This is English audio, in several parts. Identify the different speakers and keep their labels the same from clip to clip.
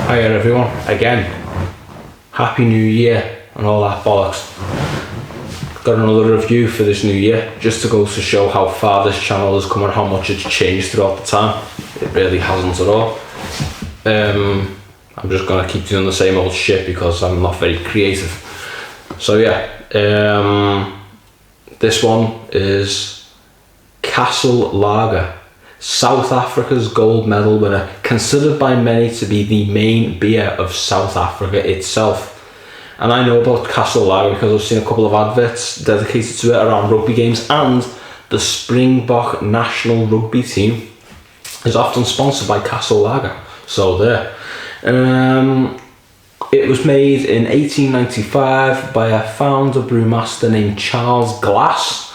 Speaker 1: Hiya everyone, again, Happy New Year and all that bollocks. Got another review for this new year, just to go to show how far this channel has come and how much it's changed throughout the time. It really hasn't at all. I'm just gonna keep doing the same old shit because I'm not very creative. So yeah, this one is Castle Lager, South Africa's gold medal winner, considered by many to be the main beer of South Africa itself. And I know about Castle Lager because I've seen a couple of adverts dedicated to it around rugby games, and the Springbok national rugby team is often sponsored by Castle Lager. So there. It was made in 1895 by a founder brewmaster named Charles Glass,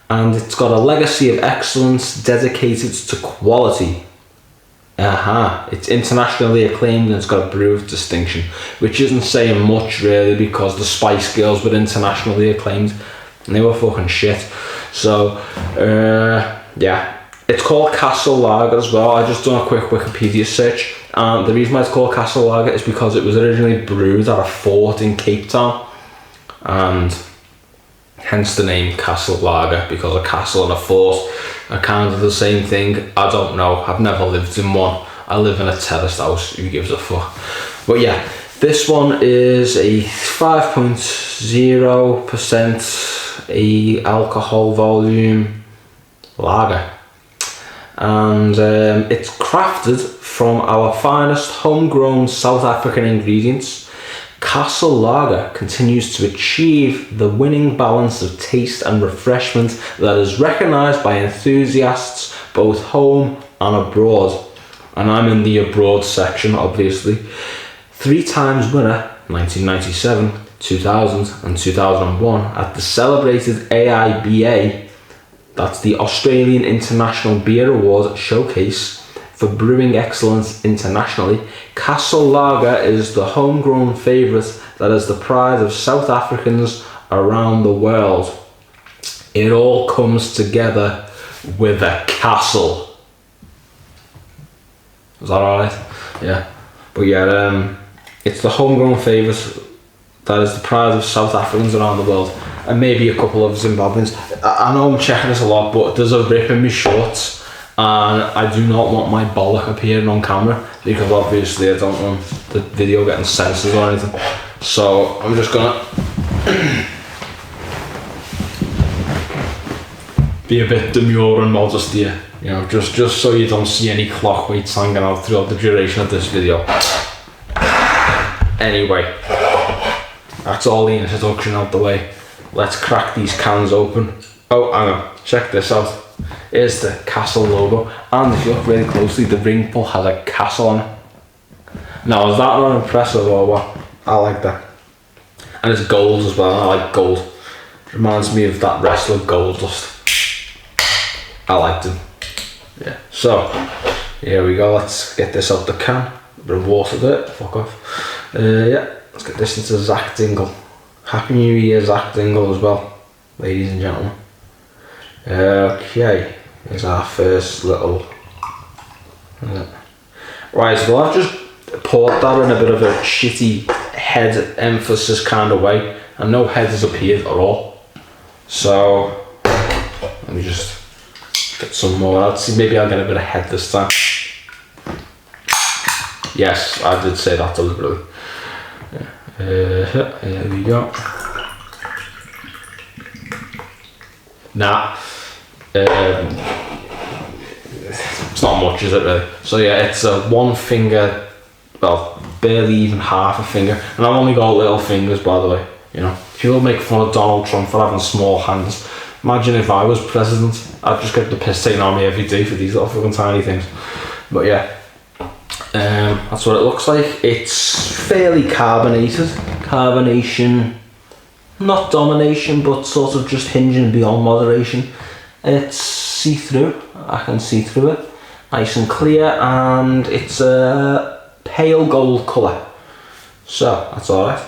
Speaker 1: and it's got a legacy of excellence dedicated to quality. It's internationally acclaimed and it's got a brew of distinction, which isn't saying much really, because the Spice Girls were internationally acclaimed and they were fucking shit. So yeah, it's called Castle Lager as well. I just done a quick Wikipedia search, and the reason why it's called Castle Lager is because it was originally brewed at a fort in Cape Town, and hence the name Castle Lager, because a castle and a fort are kind of the same thing. I don't know, I've never lived in one. I live in a terraced house, who gives a fuck. But yeah, this one is a 5.0% alcohol volume lager, and it's crafted from our finest homegrown South African ingredients. Castle Lager continues to achieve the winning balance of taste and refreshment that is recognised by enthusiasts both home and abroad. And I'm in the abroad section, obviously. 3 times winner, 1997, 2000 and 2001, at the celebrated AIBA, that's the Australian International Beer Award Showcase for brewing excellence internationally. Castle Lager is the homegrown favourite that is the pride of South Africans around the world. It all comes together with a castle. Is that alright? Yeah. But yeah, it's the homegrown favourite that is the pride of South Africans around the world, and maybe a couple of Zimbabweans. I know I'm checking this a lot, but there's a rip in my shorts, and I do not want my bollock appearing on camera, because obviously I don't want the video getting censored or anything. So I'm just gonna be a bit demure and modest here, you know, just so you don't see any clock weights hanging out throughout the duration of this video. Anyway, that's all the introduction out the way. Let's crack these cans open. Oh, hang on, check this out. Here's the castle logo, and if you look really closely, the ring pull has a castle on it. Now, is that not impressive or what? I like that. And it's gold as well. I like gold. It reminds me of that wrestler Goldust. I liked him. Yeah. So here we go. Let's get this out the can. A bit of water there. Fuck off. Yeah. Let's get this into Zach Dingle. Happy New Year, Zach Dingle, as well, ladies and gentlemen. Okay, here's our first little. Right, well, I've just poured that in a bit of a shitty head emphasis kind of way, and no head has appeared at all. So let me just get some more out. See, maybe I'll get a bit of head this time. Yes, I did say that deliberately. Here we go. Nah, it's not much, is it really? So yeah, it's a 1 finger, well, barely even half a finger, and I've only got little fingers, by the way. You know, people make fun of Donald Trump for having small hands. Imagine if I was president, I'd just get the piss taken on me every day for these little fucking tiny things. But yeah, that's what it looks like. It's fairly carbonated. Carbonation, not domination, but sort of just hinging beyond moderation. It's see-through. I can see through it. Nice and clear, and it's a pale gold colour. So that's alright.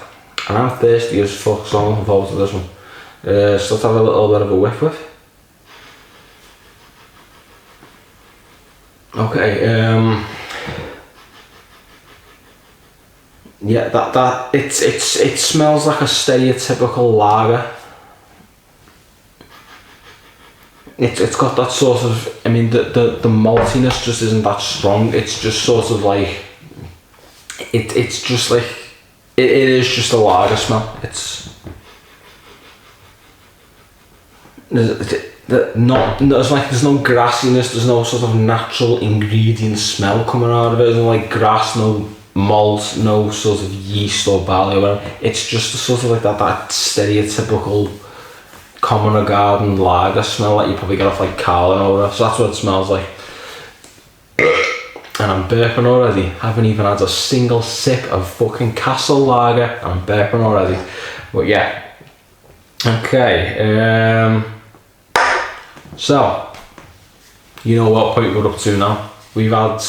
Speaker 1: And I'm thirsty as fuck, so I'm looking forward to this one. So let's have a little bit of a whiff with. Okay, Yeah, that it smells like a stereotypical lager. It's got that sort of, I mean, the maltiness just isn't that strong. It's just sort of like, it's just like, it is just a lager smell. There's no grassiness, there's no sort of natural ingredient smell coming out of it. There's no like grass, no malt, no sort of yeast or barley or whatever. It's just a sort of like that stereotypical common or garden lager smell that you probably get off like Carlin or whatever. So that's what it smells like. And I'm burping already. Haven't even had a single sip of fucking Castle lager. I'm burping already. But yeah. Okay. So, you know what point we're up to now. We've had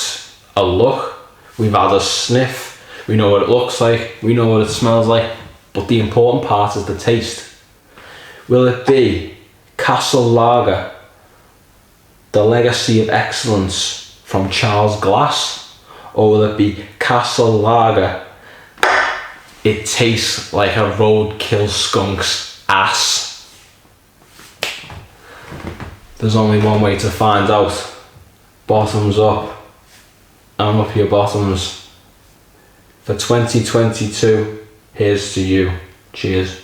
Speaker 1: a look. We've had a sniff. We know what it looks like. We know what it smells like. But the important part is the taste. Will it be Castle Lager, the legacy of excellence from Charles Glass? Or will it be Castle Lager, it tastes like a roadkill skunk's ass? There's only one way to find out. Bottoms up. I'm up your bottoms. For 2022, here's to you. Cheers.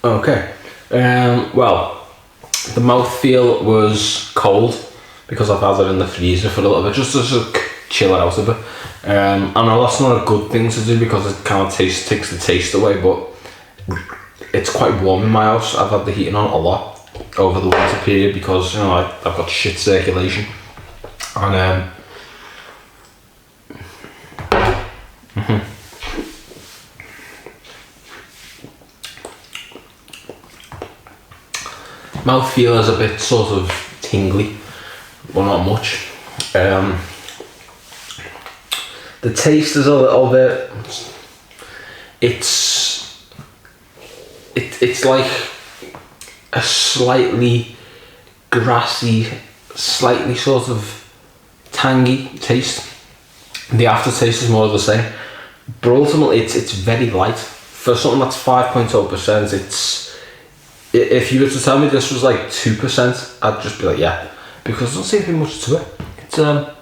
Speaker 1: Okay. Well, the mouthfeel was cold because I've had it in the freezer for a little bit, just to chill it out a bit. I know that's not a good thing to do because it kind of takes the taste away, but it's quite warm in my house. I've had the heating on a lot over the winter period because, you know, I've got shit circulation. And mouthfeel is a bit sort of tingly, but not much. The taste is a little bit. It's like a slightly grassy, slightly sort of tangy taste. The aftertaste is more of the same, but ultimately it's very light for something that's 5.0%. It's, if you were to tell me this was like 2%, I'd just be like, yeah, because there doesn't seem to be much to it. It's I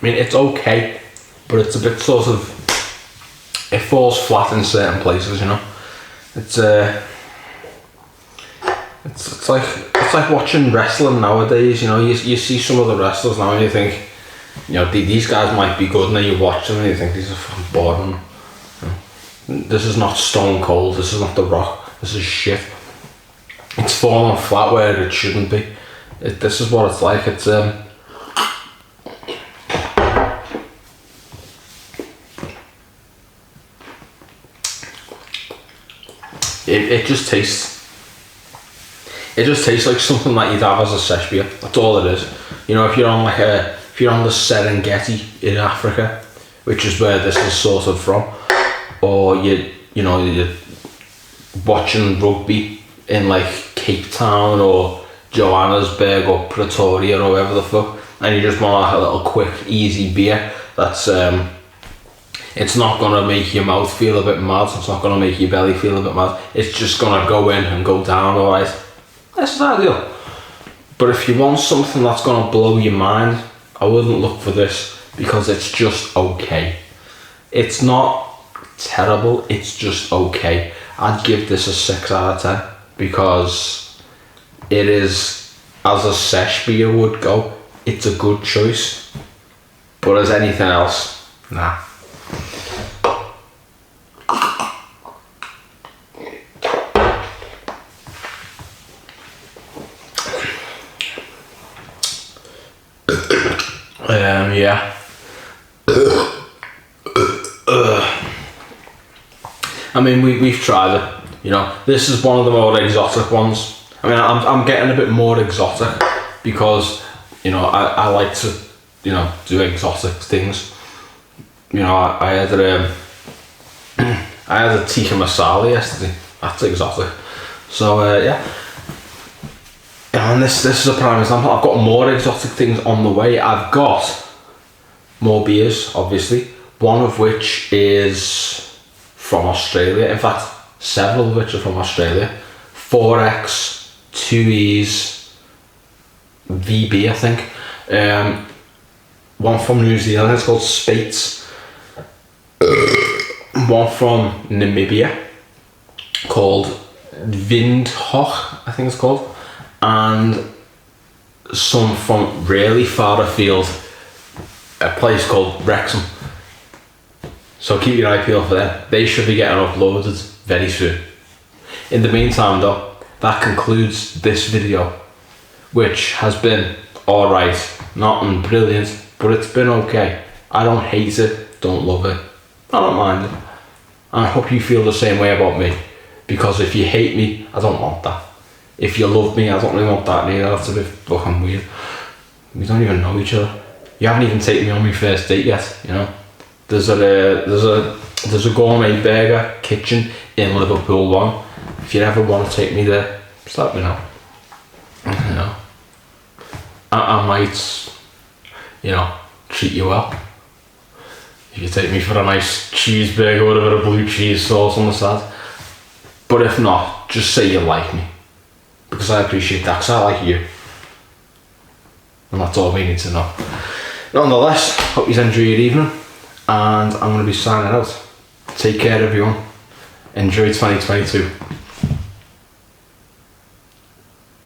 Speaker 1: mean, it's okay, but it's a bit sort of, it falls flat in certain places, you know. It's like watching wrestling nowadays, you know. You see some of the wrestlers now and you think, you know, these guys might be good, and then you watch them and you think, these are fucking boring. You know? This is not Stone Cold, this is not The Rock, this is shit. It's falling flat where it shouldn't be. This is what it's like. It's it just tastes like something that you'd have as a sesh beer. That's all it is. You know, if you're on the Serengeti in Africa, which is where this is sort of from, or you're watching rugby in like Cape Town or Johannesburg or Pretoria or wherever the fuck, and you just want like a little quick, easy beer that's it's not gonna make your mouth feel a bit mad, it's not gonna make your belly feel a bit mad, it's just gonna go in and go down alright. That's ideal. But if you want something that's gonna blow your mind, I wouldn't look for this, because it's just okay. It's not terrible, it's just okay. I'd give this a 6 out of 10, because it is, as a sesh beer would go, it's a good choice. But as anything else, nah. Yeah. I mean, we've tried it. You know, this is one of the more exotic ones. I mean, I'm getting a bit more exotic because, you know, I like to, you know, do exotic things. You know, I had a tikka masala yesterday. That's exotic. So yeah. And this is a prime example. I've got more exotic things on the way. I've got more beers, obviously. One of which is from Australia. In fact, several of which are from Australia. 4X, 2Es, VB, I think. One from New Zealand, it's called Spates. One from Namibia, called Windhoek, I think it's called. And some from really far afield, a place called Wrexham. So keep your eye peeled for them. They should be getting uploaded very soon. In the meantime though, that concludes this video, which has been alright, nothing brilliant, but it's been okay. I don't hate it, don't love it, I don't mind it. And I hope you feel the same way about me, because if you hate me, I don't want that. If you love me, I don't really want that either. That's a bit fucking weird. We don't even know each other. You haven't even taken me on my first date yet, you know. There's a gourmet burger kitchen in Liverpool 1. If you ever want to take me there, just let me know. You know, I might, you know, treat you well. If you take me for a nice cheeseburger with a bit of blue cheese sauce on the side. But if not, just say you like me. Because I appreciate that, because I like you. And that's all we need to know. Nonetheless, hope you enjoy your evening. And I'm going to be signing out. Take care everyone. Enjoy 2022.